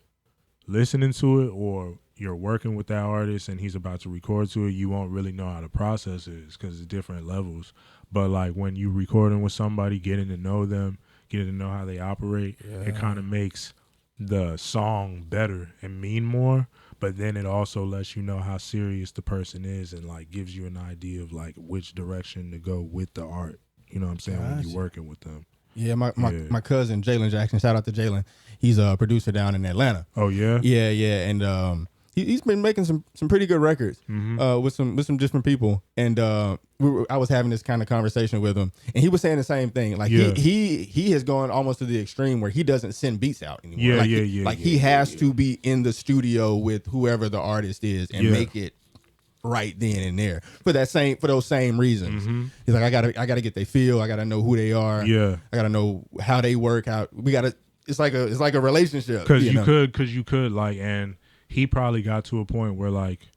listening to it or you're working with that artist and he's about to record to it, you won't really know how to process it because it's different levels. But like when you recording with somebody, getting to know them, getting to know how they operate, it kind of makes the song better and mean more. But then it also lets you know how serious the person is and like gives you an idea of like which direction to go with the art. You know what I'm saying? When you're working with them. Yeah, my cousin Jalen Jackson, shout out to Jalen. He's a producer down in Atlanta. Oh yeah? Yeah. And he's been making some pretty good records with some different people. And I was having this kind of conversation with him, and he was saying the same thing. Like he has gone almost to the extreme where he doesn't send beats out anymore. He has to be in the studio with whoever the artist is and make it right then and there for those same reasons. He's like, I gotta get their feel. I gotta know who they are. Yeah, I gotta know how they work. It's like a relationship. Because you could like, and he probably got to a point where like,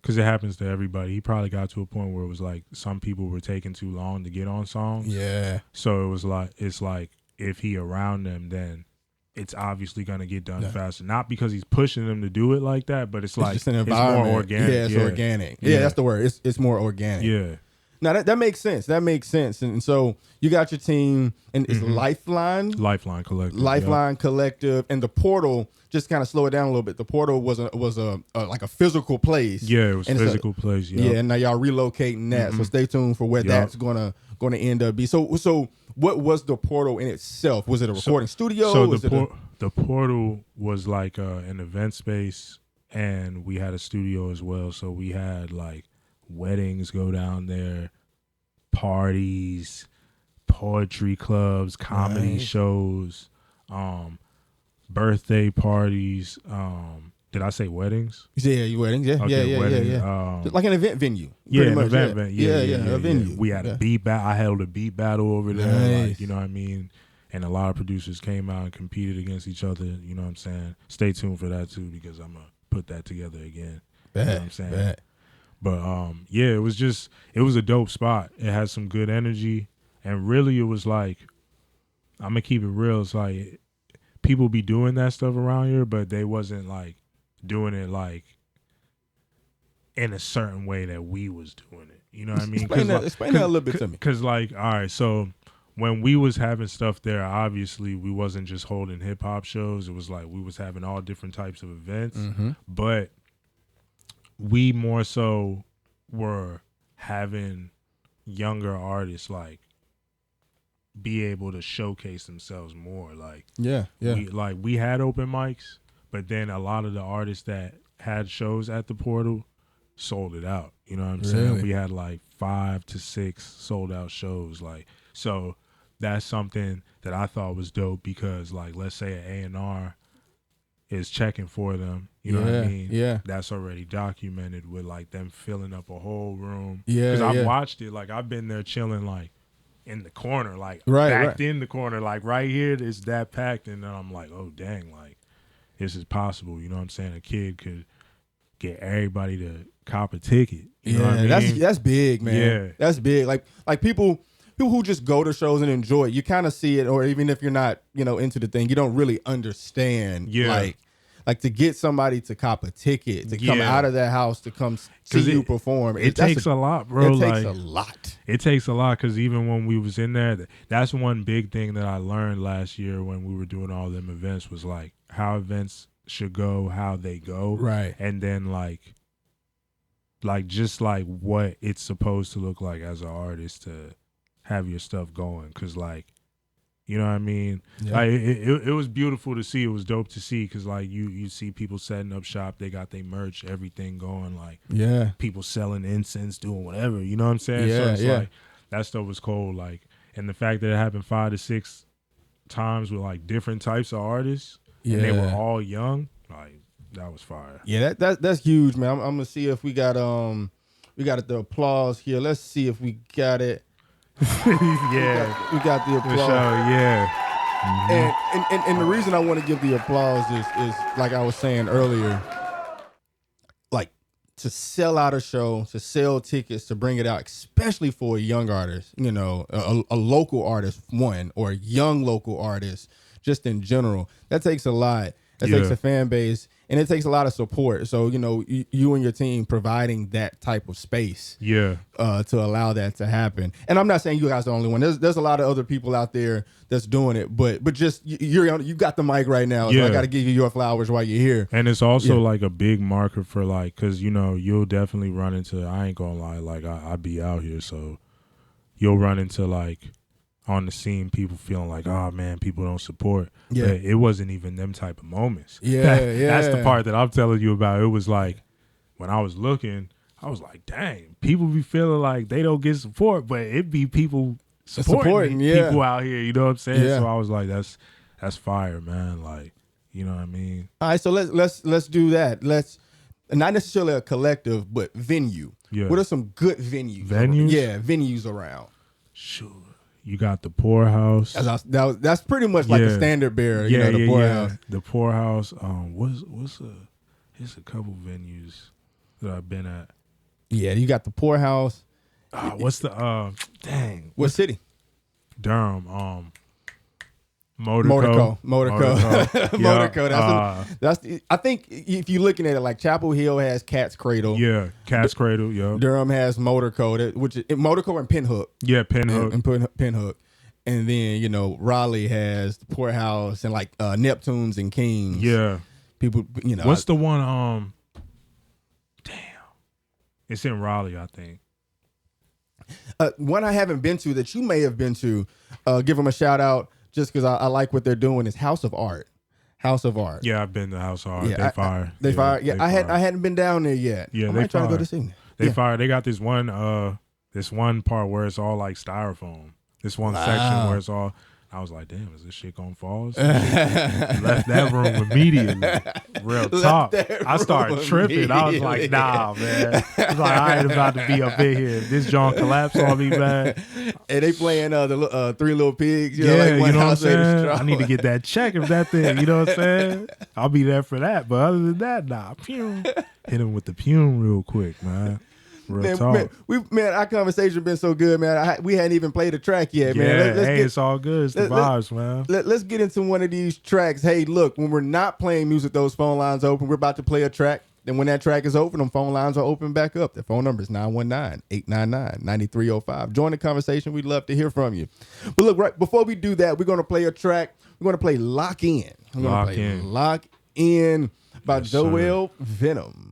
because it happens to everybody. He probably got to a point where it was like some people were taking too long to get on songs. Yeah. So it's like if he around them, then it's obviously going to get done faster. Not because he's pushing them to do it like that, but it's like just an environment. It's more organic. Yeah, it's organic. Yeah, that's the word. It's more organic. Yeah. Now that makes sense. That makes sense. And so you got your team, and it's Lifeline Collective, and the Portal. Just kind of slow it down a little bit. The Portal was a like a physical place. Yeah, it was and physical place. Yep. Yeah, and now y'all relocating that. So stay tuned for where that's gonna end up be. So what was the Portal in itself? Was it a recording studio? So the Portal was like an event space, and we had a studio as well. So we had like weddings go down there, parties, poetry clubs, comedy shows, birthday parties. Did I say weddings? Yeah, weddings. Yeah, okay, yeah. Like an event venue. Yeah, an event venue. Yeah, a venue. We had a beat battle. I held a beat battle over there. Like, you know what I mean? And a lot of producers came out and competed against each other. You know what I'm saying? Stay tuned for that too, because I'm gonna put that together again. You know what I'm saying? But it was a dope spot. It had some good energy, and really it was like, I'm gonna keep it real. It's like people be doing that stuff around here, but they wasn't like doing it like in a certain way that we was doing it. You know what I mean? Explain that a little bit to me. Because like, all right, so when we was having stuff there, obviously we wasn't just holding hip hop shows. It was like we was having all different types of events, but we more so were having younger artists like be able to showcase themselves more. Like we had open mics, but then a lot of the artists that had shows at the Portal sold it out. You know what I'm saying? We had like 5 to 6 sold out shows. Like, so that's something that I thought was dope, because like, let's say an A&R is checking for them, you know what I mean? Yeah. That's already documented with like them filling up a whole room. Yeah. Because I've watched it, like I've been there chilling like in the corner, like backed in the corner, like right here, it's that packed, and then I'm like, oh dang, like this is possible, you know what I'm saying? A kid could get everybody to cop a ticket. You know what I mean? That's big, man. Yeah. That's big. Like people who just go to shows and enjoy it, you kind of see it, or even if you're not, into the thing, you don't really understand. Yeah. Like to get somebody to cop a ticket, to come out of their house to come see you perform. It takes a lot, bro. It takes a lot. It takes a lot, because even when we was in there, that's one big thing that I learned last year when we were doing all them events, was like how events should go, how they go. Right. And then like just like what it's supposed to look like as an artist to have your stuff going, because like, you know what I mean? Yeah. Like it was beautiful to see. It was dope to see, because like you see people setting up shop, they got their merch, everything going, like people selling incense, doing whatever, you know what I'm saying? So it's like that stuff was cool. Like, and the fact that it happened 5 to 6 times with like different types of artists, and they were all young, like that was fire. Yeah, that's huge, man. I'm gonna see if we got the applause here. Let's see if we got it. Yeah, we got the applause. For sure, yeah. And the reason I want to give the applause is like I was saying earlier, like to sell out a show, to sell tickets, to bring it out, especially for a young artist, a local artist, or a young local artist, just in general. That takes a lot. That takes a fan base, and it takes a lot of support. So, you know, you and your team providing that type of space to allow that to happen. And I'm not saying you guys are the only one. There's a lot of other people out there that's doing it, but just you got the mic right now, so I got to give you your flowers while you're here. And it's also like a big marker for like, because, you know, you'll definitely run into, I ain't gonna lie, like I be out here, so you'll run into like, on the scene, people feeling like, oh man, people don't support. Yeah, but it wasn't even them type of moments. That's the part that I'm telling you about. It was like, when I was looking, I was like, dang, people be feeling like they don't get support, but it be people supporting people out here. You know what I'm saying? So I was like, that's fire, man. Like, you know what I mean? All right, so let's do that. Let's not necessarily a collective, but venue. Yeah. What are some good venues? Venues around. Sure. You got the Poorhouse. That's pretty much like a standard bear. You know, the Poorhouse. The Poorhouse. Here's a couple venues that I've been at. Yeah, you got the Poorhouse. What's the What city? Durham. Motorco. That's I think if you're looking at it, like Chapel Hill has Cat's Cradle. Yeah, Cat's Cradle. Yeah. Durham has Motorco, which is Motorco and Pinhook. Yeah, Pinhook and Pinhook, and then, you know, Raleigh has the Poorhouse and like Neptunes and Kings. Yeah, people. You know, what's the one? Damn, it's in Raleigh, I think. One I haven't been to that you may have been to. Give them a shout out. Just because I like what they're doing, is House of Art. Yeah, I've been to House of Art. Yeah, They fire. Yeah, I hadn't been down there yet. Yeah, I might try to go this evening. They fire. They got this one part where it's all like styrofoam. This one section where it's all. I was like, damn, is this shit gonna fall? Left that room immediately. Real talk. I started tripping. I was like, nah, man. I was like, I ain't about to be up in here. This John collapsed on me, man. And they playing the Three Little Pigs. You know, like, you know what I'm saying? I need to get that check of that thing. You know what I'm saying? I'll be there for that. But other than that, nah. Pew. Hit him with the pume real quick, man. Man, our conversation been so good, man. We hadn't even played a track yet, man. It's all good. It's the vibes, man. Let's get into one of these tracks. Hey, look, when we're not playing music, those phone lines are open. We're about to play a track. Then when that track is open, them phone lines are open back up. The phone number is 919-899-9305. Join the conversation. We'd love to hear from you. But look, right before we do that, we're going to play a track. We're going to play Lock In. Lock In by Joel Venom.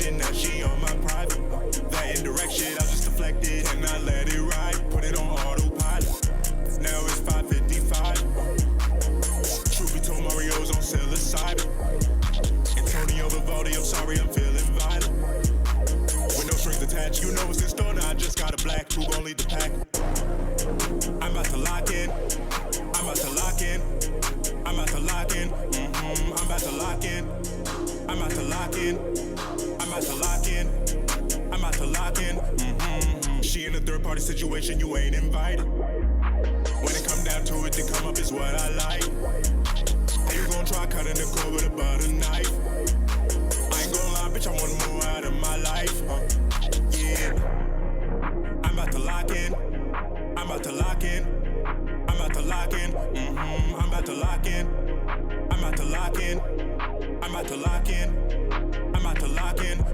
Now she on my private. That indirection, I just deflected and I let it ride. Put it on autopilot. Now it's 5:55. Truth be told, Mario's on psilocybin. Antonio Vivaldi, I'm sorry, I'm feeling violent. With no strings attached, you know what's in store. Now I just got a black. Who gon' lead the pack? I'm about to lock in. I'm about to lock in. I'm about to lock in. I'm about to lock in. I'm about to lock in. I'm about to lock in. I'm about to lock in. She in a third-party situation, you ain't invited. When it come down to it, to come up is what I like. How you gon' try cutting the cord with a butter knife? I ain't gon' lie, bitch, I want more out of my life. Yeah. I'm about to lock in. I'm about to lock in. I'm about to lock in. I'm about to lock in. I'm about to lock in. I'm about to lock in. I'm about to lock in.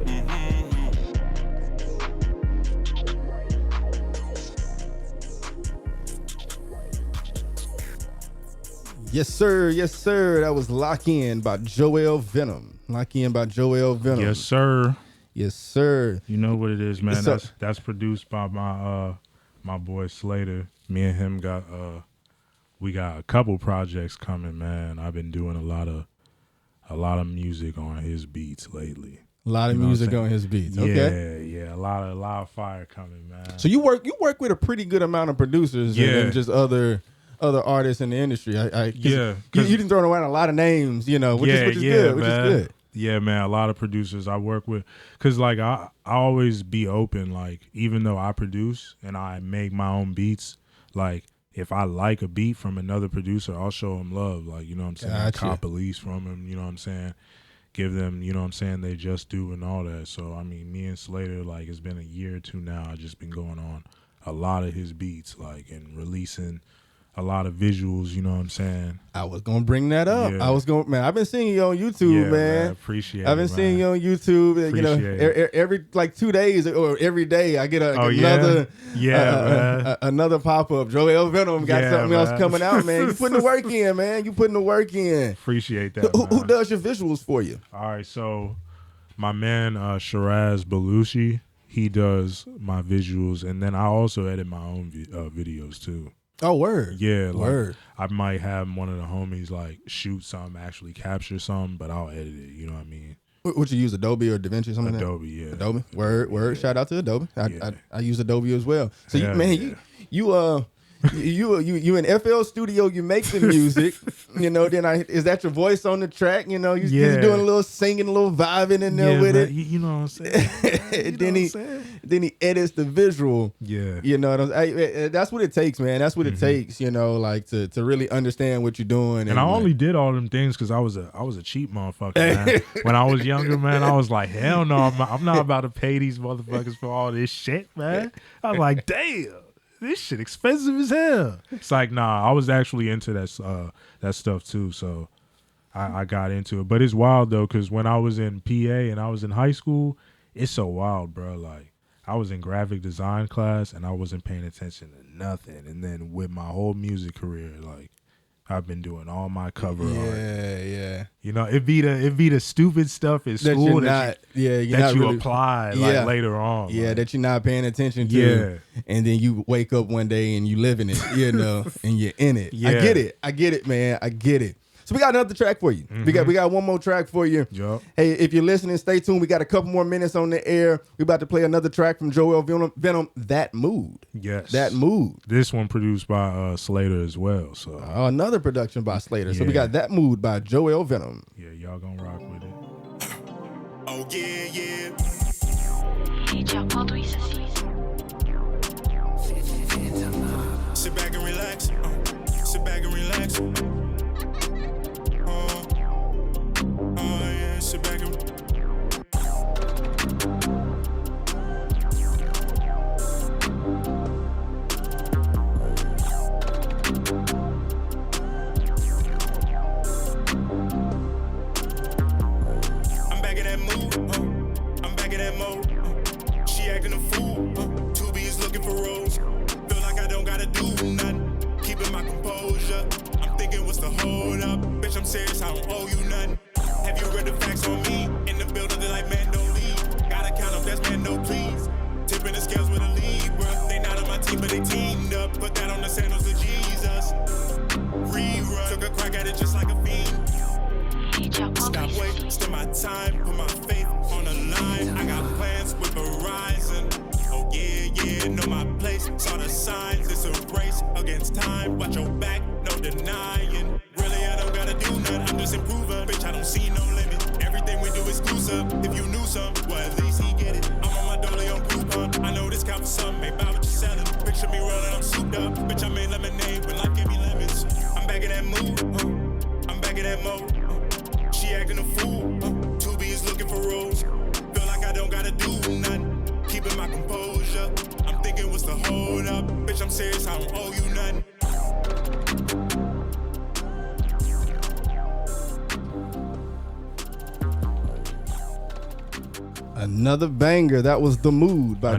Yes, sir. Yes, sir. That was Lock In by Joel Venom. Lock In by Joel Venom. Yes, sir. Yes, sir. You know what it is, man. That's produced by my boy Slater. Me and him we got a couple projects coming, man. I've been doing a lot of music on his beats lately. A lot of music on his beats. Okay. Yeah, a lot of fire coming, man. So you work with a pretty good amount of producers and just other artists in the industry. You didn't throw around a lot of names, which is good. Yeah, man, a lot of producers I work with, because like I always be open, like even though I produce and I make my own beats, like if I like a beat from another producer, I'll show them love, like, you know what I'm saying, cop a lease from them, you know what I'm saying, give them, you know what I'm saying, they just do and all that. So I mean, me and Slater, like it's been a year or two now, I just been going on a lot of his beats, like, and releasing a lot of visuals, you know what I'm saying? I was gonna bring that up. Yeah. I've been seeing you on YouTube, man. Appreciate it. I've been seeing you on YouTube. Every like 2 days or every day I get another pop up. Joel Venom got something else coming out, man. You putting the work in, man. Appreciate that. Who does your visuals for you? All right, so my man Shiraz Belushi, he does my visuals, and then I also edit my own videos too. Oh, word. Yeah, word. Like, I might have one of the homies like shoot something, actually capture something, but I'll edit it. You know what I mean? What you use, Adobe or DaVinci or something? Adobe, yeah. Word. Yeah. Shout out to Adobe. I use Adobe as well. So you in FL Studio, you make the music, then is that your voice on the track? You doing a little singing, a little vibing in there with it. You know what I'm saying? Then he edits the visual. Yeah. That's what it takes, man. That's what it takes, like to really understand what you're doing. And I only did all them things because I was a cheap motherfucker, man. When I was younger, man, I was like, hell no, I'm not about to pay these motherfuckers for all this shit, man. I was like, damn. This shit expensive as hell. It's like, nah, I was actually into that stuff too, so I got into it. But it's wild though, because when I was in PA and I was in high school, it's so wild, bro. Like, I was in graphic design class and I wasn't paying attention to nothing. And then with my whole music career, like, I've been doing all my cover art. Yeah. It be the stupid stuff in school that you apply later on. Yeah, like, that you're not paying attention to. Yeah. And then you wake up one day and you live in it, and you're in it. Yeah. I get it, man. I get it. So we got another track for you. We got one more track for you. Yep. Hey, if you're listening, stay tuned. We got a couple more minutes on the air. We're about to play another track from Joel Venom, That Mood. Yes. That Mood. This one produced by Slater as well. So another production by Slater. Yeah. So we got That Mood by Joel Venom. Yeah, y'all gonna rock with it. Oh yeah. Sit back and relax. Sit back and relax. Sit back and I'm back in that mood. I'm back in that mode. She acting a fool. Tubi is looking for roles. Feel like I don't gotta do nothing. Keeping my composure. I'm thinking, what's the hold up? Bitch, I'm serious. I don't owe you nothing. Have you read the facts on me? In the building, they're like, man, don't leave. Gotta count up, that's man, no please. Tipping the scales with a Libra. They not on my team, but they teamed up. Put that on the sandals of Jesus. Rerun. Took a crack at it just like a fiend. Stop, wait, spend my time. Put my faith on the line. I got plans with Verizon. Oh, yeah, know my place. Saw the signs, it's a race against time. Watch your back, no denying. Really, I don't gotta do nothing. I'm just improving. Bitch, I don't see no limit. Everything we do is exclusive. If you knew some, well, at least he get it. I'm on my dolly on coupon. I know this count for some. Ain't about what you're selling. Picture me rolling, I'm souped up. Bitch, I made lemonade when life gave me lemons. I'm back in that mood. I'm back in that mode. She acting a fool. Tubi is looking for roles. Feel like I don't gotta do nothing. Keeping my composure. I'm thinking, what's the hold up? Bitch, I'm serious, I don't owe you nothing. Another banger. That was The Mood by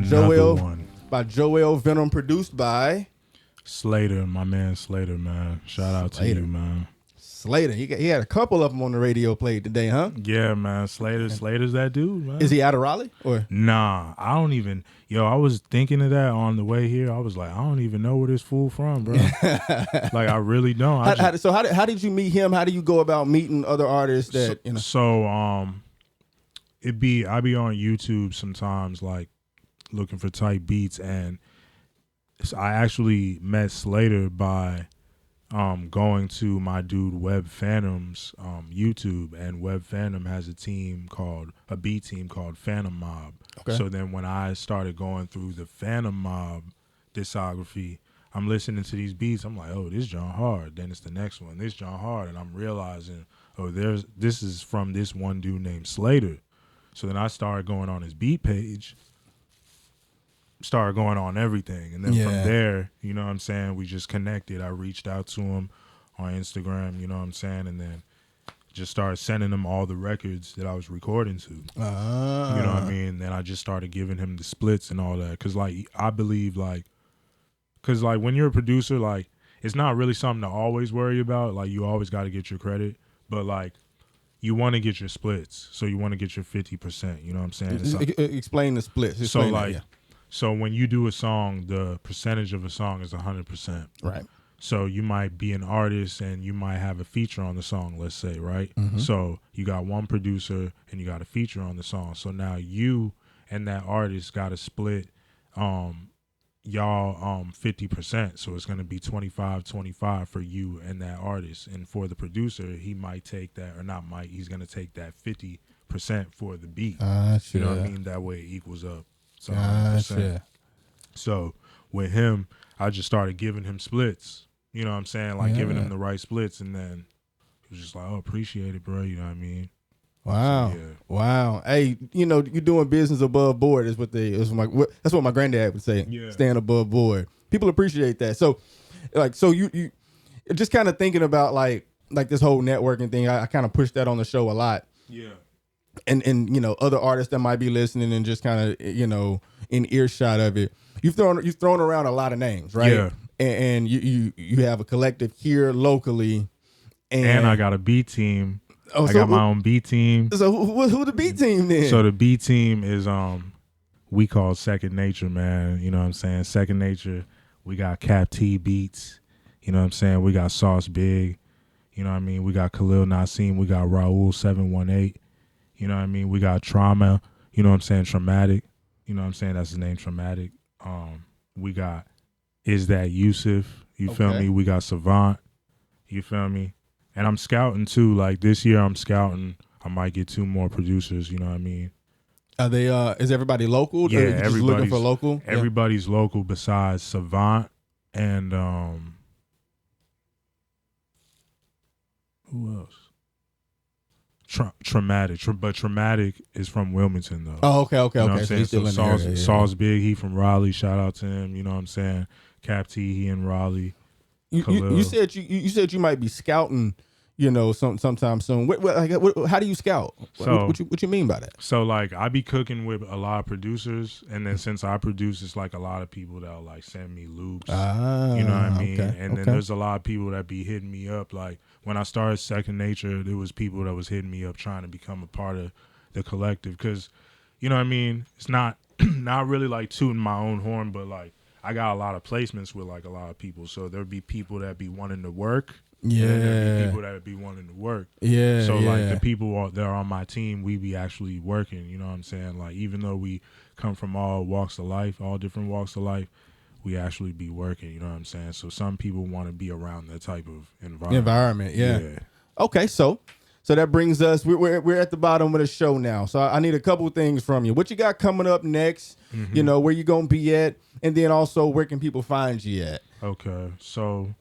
Joel Venom, produced by Slater, my man Slater, man. Shout out to you, man. Slater. He had a couple of them on the radio played today, huh? Yeah, man. Slater's that dude, man. Is he out of Raleigh? Or nah, I don't even. I was thinking of that on the way here. I was like, I don't even know where this fool from, bro. Like, I really don't. How did you meet him? How do you go about meeting other artists that So I be on YouTube sometimes, like looking for type beats, and I actually met Slater by going to my dude Web Phantom's YouTube, and Web Phantom has a beat team called Phantom Mob. Okay. So then when I started going through the Phantom Mob discography, I'm listening to these beats. I'm like, oh, this John hard. Then it's the next one, this John hard, and I'm realizing, oh, this is from this one dude named Slater. So then I started going on his beat page, started going on everything, and then from there, you know what I'm saying, we just connected. I reached out to him on Instagram, you know what I'm saying, and then just started sending him all the records that I was recording to. You know what I mean? Then I just started giving him the splits and all that, because like I believe because like when you're a producer, like it's not really something to always worry about. Like you always got to get your credit, but like you want to get your splits, so you want to get your 50%. You know what I'm saying? Explain the splits. Explain so like, so when you do a song, the percentage of a song is 100%. Right. So you might be an artist and you might have a feature on the song, let's say, right? Mm-hmm. So you got one producer and you got a feature on the song. So now you and that artist got to split y'all 50%. So it's going to be 25-25 for you and that artist. And for the producer, he might take that, or not might, he's going to take that 50% for the beat. You know what I mean? That way it equals up. So, so with him, I just started giving him splits. You know what I'm saying? Like giving him the right splits, and then he was just like, oh, appreciate it, bro. You know what I mean? Wow. So, wow. Hey, you know, you're doing business above board is that's what my granddad would say. Yeah. Staying above board. People appreciate that. So you just kind of thinking about like this whole networking thing. I kind of push that on the show a lot. Yeah. And you know, other artists that might be listening and just kind of, you know, in earshot of it. You've thrown around a lot of names, right? Yeah. And you have a collective here locally. And I got a B team. I got my own B team. So who the B team then? So the B team is we call Second Nature, man. You know what I'm saying? Second Nature. We got Cap T Beats. You know what I'm saying? We got Sauce Big. You know what I mean? We got Khalil Nassim. We got Raul 718. You know what I mean? We got Trauma. You know what I'm saying? Traumatic. You know what I'm saying? That's his name, Traumatic. We got Is That Yusuf. You feel me? We got Savant. You feel me? And I'm scouting too. Like this year I'm scouting. I might get 2 more producers, you know what I mean? Are they is everybody local? Yeah, everybody's just looking for local? Everybody's local besides Savant and who else? Traumatic, but Traumatic is from Wilmington though. Oh, okay. You know what I'm saying? So Sauce Big, he from Raleigh. Shout out to him. You know what I'm saying? Cap T, he in Raleigh. You said you might be scouting, you know, sometime soon. How do you scout? So, what you mean by that? So like I be cooking with a lot of producers, and then since I produce, it's like a lot of people that'll like send me loops. You know what I mean? And then there's a lot of people that be hitting me up. Like when I started Second Nature, there was people that was hitting me up trying to become a part of the collective, because you know what I mean? It's not really like tooting my own horn, but like I got a lot of placements with like a lot of people. So there'd be people that be wanting to work. Yeah. And there'd be people that would be wanting to work. Yeah. So like the people that are on my team, we be actually working. You know what I'm saying? Like even though we come from all walks of life, all different walks of life, we actually be working. You know what I'm saying? So some people want to be around that type of environment. Yeah. Okay. So that brings us, we're at the bottom of the show now. So I need a couple things from you. What you got coming up next? Mm-hmm. You know, where you going to be at? And then also, where can people find you at? Okay. So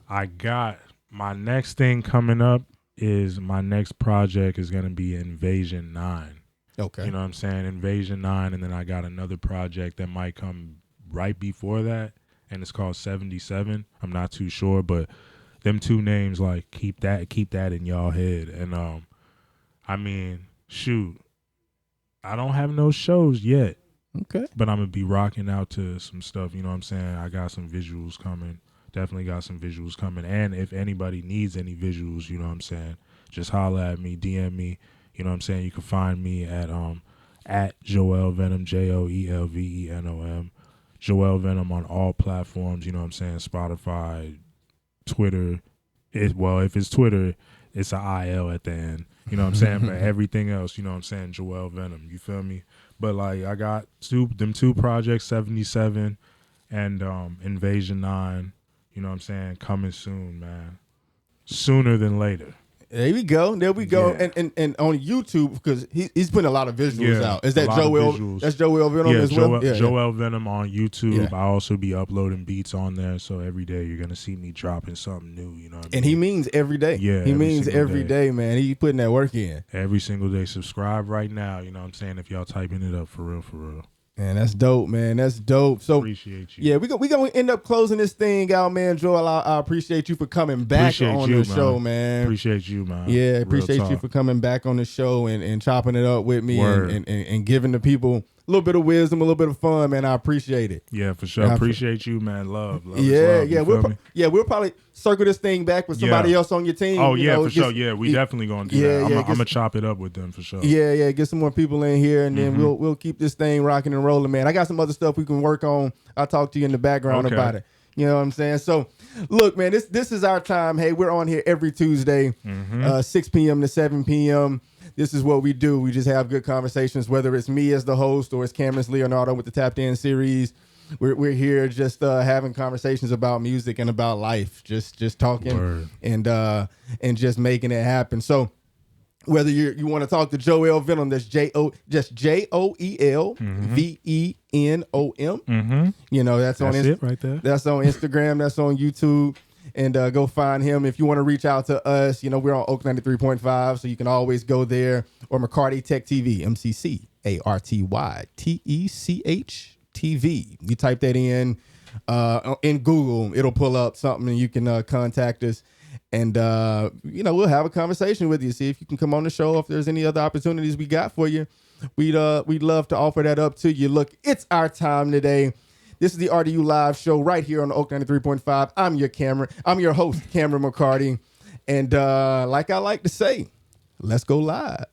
I got my next thing coming up is my next project is going to be Invasion 9. Okay. You know what I'm saying? Invasion 9. And then I got another project that might come right before that. And it's called 77. I'm not too sure, but them 2 names, like, keep that in y'all head. And I mean, shoot, I don't have no shows yet. Okay. But I'm gonna be rocking out to some stuff, you know what I'm saying? I got some visuals coming. Definitely got some visuals coming. And if anybody needs any visuals, you know what I'm saying, just holler at me, DM me. You know what I'm saying? You can find me at Joel Venom, JoelVenom. Joel Venom on all platforms, you know what I'm saying? Spotify, Twitter. If it's Twitter, it's an IL at the end. You know what I'm saying? But everything else, you know what I'm saying, Joel Venom, you feel me? But like I got them two projects, 77 and Invasion 9, you know what I'm saying, coming soon, man. Sooner than later. There we go. Yeah. And on YouTube, because he's putting a lot of visuals out. Is that Joel? That's Joel Venom as well? Joel Venom on YouTube. I also be uploading beats on there, so every day you're gonna see me dropping something new. You know what I mean? And he means every day. Yeah, he means every day, man. He putting that work in every single day. Subscribe right now. You know what I'm saying? If y'all typing it up for real. Man, that's dope, man. That's dope. So appreciate you. Yeah, we gonna end up closing this thing out, man. Joel, I appreciate you for coming back on the show, man. Appreciate you, man. Yeah, appreciate you for coming back on the show and chopping it up with me and giving the people a little bit of wisdom, a little bit of fun, man. I appreciate it. Yeah, for sure. Appreciate you, man. Love. Yeah. We'll probably circle this thing back with somebody else on your team. Oh, for sure. Yeah, we definitely gonna do that. I'm gonna chop it up with them for sure. Yeah. Get some more people in here, and then we'll keep this thing rocking and rolling, man. I got some other stuff we can work on. I'll talk to you in the background about it. You know what I'm saying? So, look, man, this is our time. Hey, we're on here every Tuesday, 6 p.m. to 7 p.m. This is what we do. We just have good conversations, whether it's me as the host or it's Cameron Leonardo with the Tapped In series. We're here just having conversations about music and about life, just talking and just making it happen. So whether you want to talk to Joel Venom, that's Joel Venom. You know, that's on it right there. That's on Instagram. That's on YouTube. And go find him. If you want to reach out to us, you know, we're on Oak 93.5, so you can always go there. Or McCarty Tech TV, McCarty TV. You type that in Google, it'll pull up something, and you can contact us. And, you know, we'll have a conversation with you, see if you can come on the show, if there's any other opportunities we got for you. We'd love to offer that up to you. Look, it's our time today. This is the RDU Live show right here on the Oak 93.5. I'm your host, Cameron McCarty. And like I like to say, let's go live.